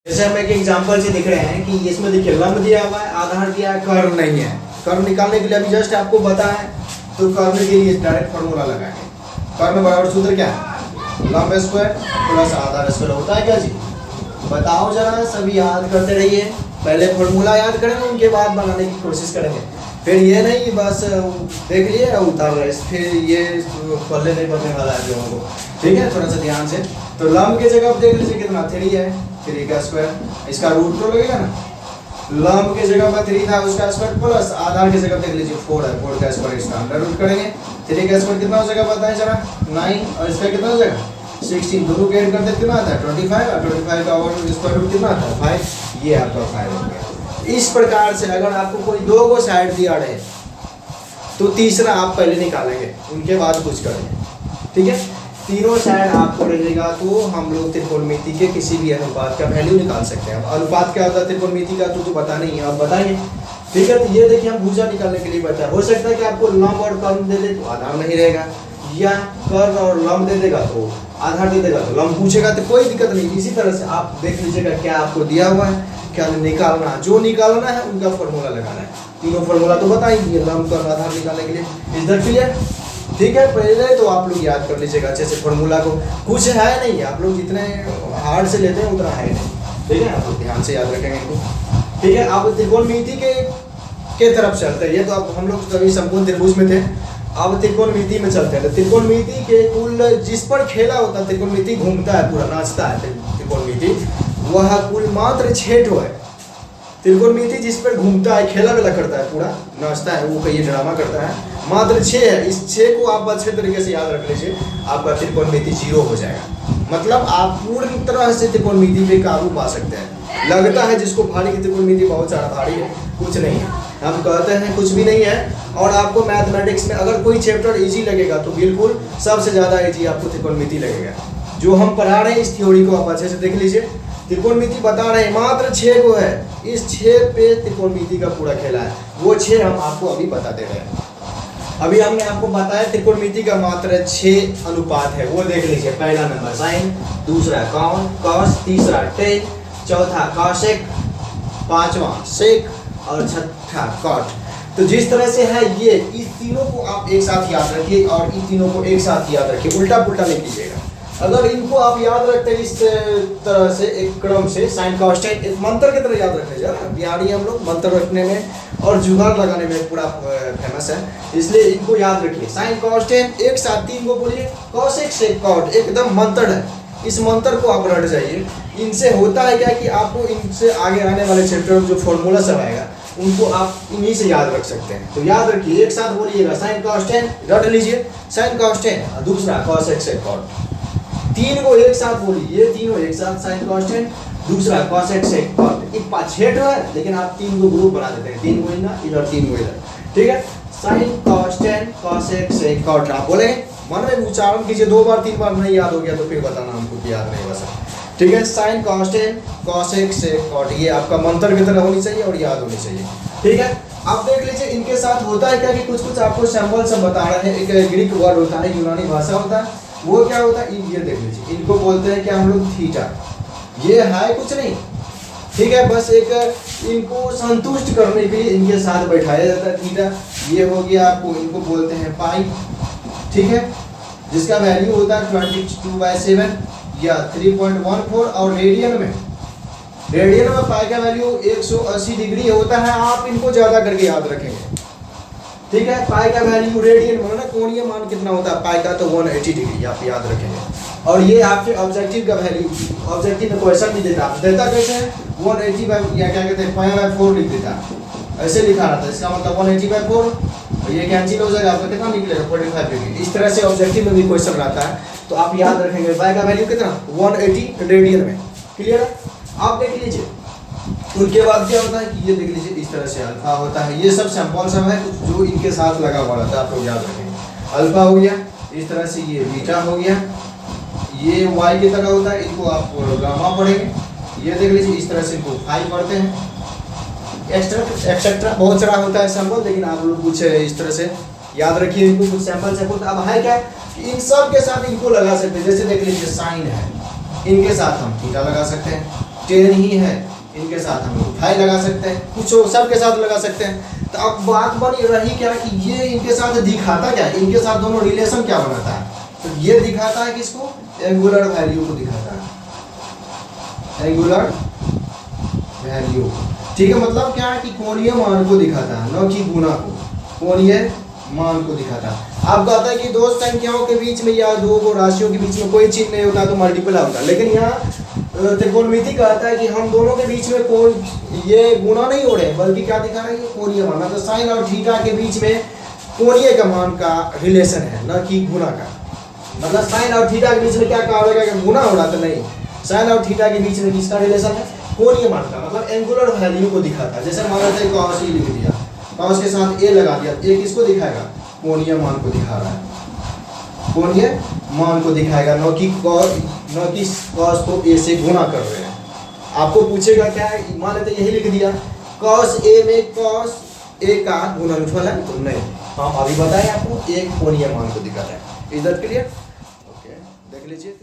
जैसे हम एक एग्जांपल से दिख रहे हैं कि इसमें देखिए लंब दिया हुआ है, आधार दिया है, कर्व नहीं है। कर्व निकालने के लिए अभी जस्ट आपको बता है, तो कर्व के लिए डायरेक्ट फॉर्मूला लगाएंगे। कर्व बराबर सूत्र क्या है? लंब स्क्वायर प्लस आधार स्क्वायर होता है क्या जी? बताओ जरा, सभी याद करते रहिए। पहले फॉर्मूला याद करेंगे, उनके बाद बनाने की कोशिश करेंगे। फिर ये नहीं बस देख लिए और उतार रहे, फिर ये पल्ले नहीं पड़ने वाला है लोगों को। ठीक है, थोड़ा सा ध्यान से। तो लंब की जगह आप देख लीजिए कितना 3 है, 3 का स्क्वायर। इसका रूट तो लगेगा ना। लंब की जगह पर 3 था, उसका स्क्वायर प्लस आधार की जगह देख लीजिए 4 है, 4 का स्क्वायर। इसका अंडर रूट करेंगे। 3 का स्क्वायर कितना हो जाएगा बताएं जरा? 9। और इसका कितना हो जाएगा? 16। दोनों के ऐड करते कितना आता है? 25। और 25 का और स्क्वायर रूट कितना आता है? 5। ये आपका 5 हो गया। इस प्रकार से अगर आपको कोई 2 को साइड दिया रहे तो तीसरा आप पहले निकालेंगे, उनके बाद कुछ करेंगे। ठीक है, तीनों साइड आपको रहेगा तो हम लोग त्रिकोणमिति के किसी भी अनुपात का वैल्यू निकाल सकते हैं। अब अनुपात क्या होता है त्रिकोणमिति का तो पता नहीं है, आप बताएंगे। ठीक है, तो ये देखिए हम भुजा निकालने के लिए बता। हो सकता है कि आपको लंब और कर्व दे दे तो आधार नहीं रहेगा, या कर्व और लंब दे देगा तो आधार दे देगा तो लंब पूछेगा, तो कोई दिक्कत नहीं। इसी तरह से आप देख लीजिएगा क्या आपको दिया हुआ है, क्या निकालना है। जो निकालना है उनका फॉर्मूला लगाना है। तीनों फॉर्मूला तो बताएंगे लंब कर्व आधार निकालने के लिए। Is that clear? ठीक है, पहले तो आप लोग याद कर लीजिएगा अच्छे से फॉर्मूला को। कुछ है नहीं, आप लोग जितने हार्ड से लेते हैं उतना है नहीं। ठीक है, आप लोग ध्यान से याद रखेंगे इनको। ठीक है, आप त्रिकोणमिति के तरफ चलते हैं। ये तो अब हम लोग कभी संपूर्ण त्रिभुज में थे, अब त्रिकोणमिति में चलते हैं। त्रिकोणमिति के कुल जिस पर खेला होता है, त्रिकोणमिति घूमता है, पूरा नाचता है त्रिकोणमिति, वह कुल मात्र 6 ठो है। त्रिकोणमिति जिस पर घूमता है, खेला वेला करता है, पूरा नाचता है, वो कहीं ड्रामा करता है, मात्र 6 है। इस 6 को आप अच्छे तरीके से याद रख लीजिए, आपका त्रिकोणमिति 0 हो जाएगा। मतलब आप पूरी तरह से त्रिकोणमिति पे काबू पा सकते हैं। लगता है जिसको भारी की त्रिकोणमिति बहुत सारा भारी है, कुछ नहीं है। हम कहते हैं कुछ भी नहीं है। और आपको मैथमेटिक्स में अगर कोई चैप्टर इजी लगेगा तो बिल्कुल सबसे ज़्यादा इजी आपको त्रिकोणमिति लगेगा। जो हम पढ़ा रहे हैं इस थ्योरी को आप अच्छे से देख लीजिए। त्रिकोणमिति बता रहे हैं मात्र 6 को है, इस 6 पे त्रिकोणमिति का पूरा खेला है। वो 6 हम आपको अभी बता दे रहे हैं। अभी हमने आपको बताया त्रिकोणमिति का मात्र 6 अनुपात है, वो देख लीजिए। पहला नंबर साइन, दूसरा कॉन कॉस, तीसरा टेन, चौथा कॉसेक, पांचवा सेक और छठा कॉट। तो जिस तरह से है ये, इस तीनों को आप एक साथ याद रखिए और इन तीनों को एक साथ याद रखिए, उल्टा पुल्टा नहीं कीजिएगा। अगर इनको आप याद रखते हैं इस तरह से एक क्रम से, साइन कॉन्स्टेंट एक मंत्र की तरह याद रखते हैं। बिहारी हम लोग मंत्र रखने में और जुगाड़ लगाने में पूरा फेमस है, इसलिए इनको याद रखिए। साइन कॉन्स्टेंट एक साथ 3 को बोलिए, कॉसेक सेक कॉट, एकदम मंत्र है। इस मंत्र को आप रट जाइए। इनसे होता है क्या कि आपको इनसे आगे आने वाले चैप्टर में जो फॉर्मूला सब आएगा उनको आप इन्हीं से याद रख सकते हैं। तो याद रखिए, एक साथ बोलिएगा साइन कॉन्स्टेंट, रट लीजिए साइन कॉन्स्टेंट, दूसरा कॉसेक सेक कॉट। 3 को एक साथ बोलिए, ये तीनों एक साथ, साइन कॉन्स्टेंट, दूसरा कॉसेक सेक कॉट। एक 6 है, लेकिन आप 3 को ग्रुप बना देते हैं, 3 को इधर 3 को इधर। ठीक है, sine constant cosec sec cot आप बोले, मन में उच्चारण कीजिए। 2 बार 3 बार नहीं याद हो गया तो फिर बताना हमको कि याद नहीं हुआ सर। ठीक है, sine constant cosec sec cot, ये आपका मंत्र की तरह होनी चाहिए और याद होनी चाहिए। ठीक है, आप देख लीजिए इनके साथ होता है क्या कि कुछ कुछ आपको सैम्पल सब बता रहे हैं। एक ग्रीक वर्ड होता है, यूनानी भाषा होता है, वो क्या होता है, ये देख लीजिए, इनको बोलते हैं क्या हम लोग थीटा। ये है कुछ नहीं, ठीक है, बस एक इनको संतुष्ट करने के लिए इनके साथ बैठाया जाता है थीटा। ये हो गया आपको, इनको बोलते हैं पाई। ठीक है, जिसका वैल्यू होता है 22/7 या 3.14। और रेडियन में पाई का वैल्यू 180 डिग्री होता है। आप इनको ज्यादा करके याद रखेंगे। ठीक है, पाई का वैल्यू रेडियन में ना, कोणीय मान कितना होता है पाई का, तो 180 डिग्री आप याद रखेंगे। और ये आपके ऑब्जेक्टिव का वैल्यू, ऑब्जेक्टिव में क्वेश्चन भी देता कैसे है 180 या क्या कहते हैं π/4 लिख देता, ऐसे लिखा रहता है। इसका मतलब 180/4, ये कैंसिल हो जाएगा, आपका कितना निकलेगा 45 डिग्री। इस तरह से ऑब्जेक्टिव में भी क्वेश्चन रहता है, तो आप याद रखेंगे पाई का वैल्यू कितना 180 रेडियन में। क्लियर है, आप देख लीजिए। उनके बाद क्या होता है कि ये देख लीजिए, इस तरह से अल्फा होता है। ये सब सैंपल सब है जो इनके साथ लगा हुआ रहता है, आप लोग याद रखेंगे। अल्फा हो गया, इस तरह से ये बीटा हो गया, ये वाई की तरह होता है, इनको आप गामा पढ़ेंगे। ये देख लीजिए, इस तरह से इनको फाई पढ़ते हैं, एक्सेट्रा बहुत सारा होता है सैंपल, लेकिन आप लोग कुछ इस तरह से याद रखिए इनको, कुछ सैंपल से। अब है क्या कि इन सब के साथ इनको लगा सकते हैं। जैसे देख लीजिए साइन है, इनके साथ हम थीटा लगा सकते हैं, टेन ही है, इनके साथ हम लोग फाइव लगा सकते हैं, कुछ सबके साथ लगा सकते हैं। तो अब बात बनी रही क्या कि ये इनके साथ दिखाता क्या, इनके साथ दोनों रिलेशन क्या बनाता है, तो ये दिखाता है किसको, एंगुलर वैल्यू को दिखाता है, एंगुलर वैल्यू। ठीक है, मतलब क्या है कि कोणीय मान को दिखाता है, न कि गुणा को, कोणीय मान को दिखाता है। आप कहता है कि दो संख्याओं के बीच में या दो राशियों के बीच में कोई चिन्ह नहीं होता तो मल्टीपल होता है, लेकिन यहाँ त्रिकोणमिति कहता है कि हम दोनों के बीच में कोई ये गुणा नहीं हो रहे बल्कि क्या दिखा रहा है, ये कोणीय मान, तो साइन और थीटा के बीच में कोणीय का मान का रिलेशन है, न कि गुणा का। मतलब साइन और थीटा के बीच में क्या कहा होगा कि गुणा हो रहा था, नहीं, साइन और थीटा के बीच में किसका रिलेशन है, कोणीय मान का, मतलब एंगुलर वैल्यू को दिखाता है। जैसे मान लेते हैं cos लिख दिया, cos के साथ a लगा दिया, ये किसको दिखाएगा, कोणीय मान को दिखा रहा है, कोणीय मान को दिखाएगा, न कि cos को a से गुणा कर रहे हैं। आपको पूछेगा क्या है, मान लेते यही लिख दिया cos a में cos a का गुणनफल है, तो नहीं, हम अभी बताएं आपको एक कोणीय मान को दिखाता है। इधर क्लियर, ओके, देख लीजिए।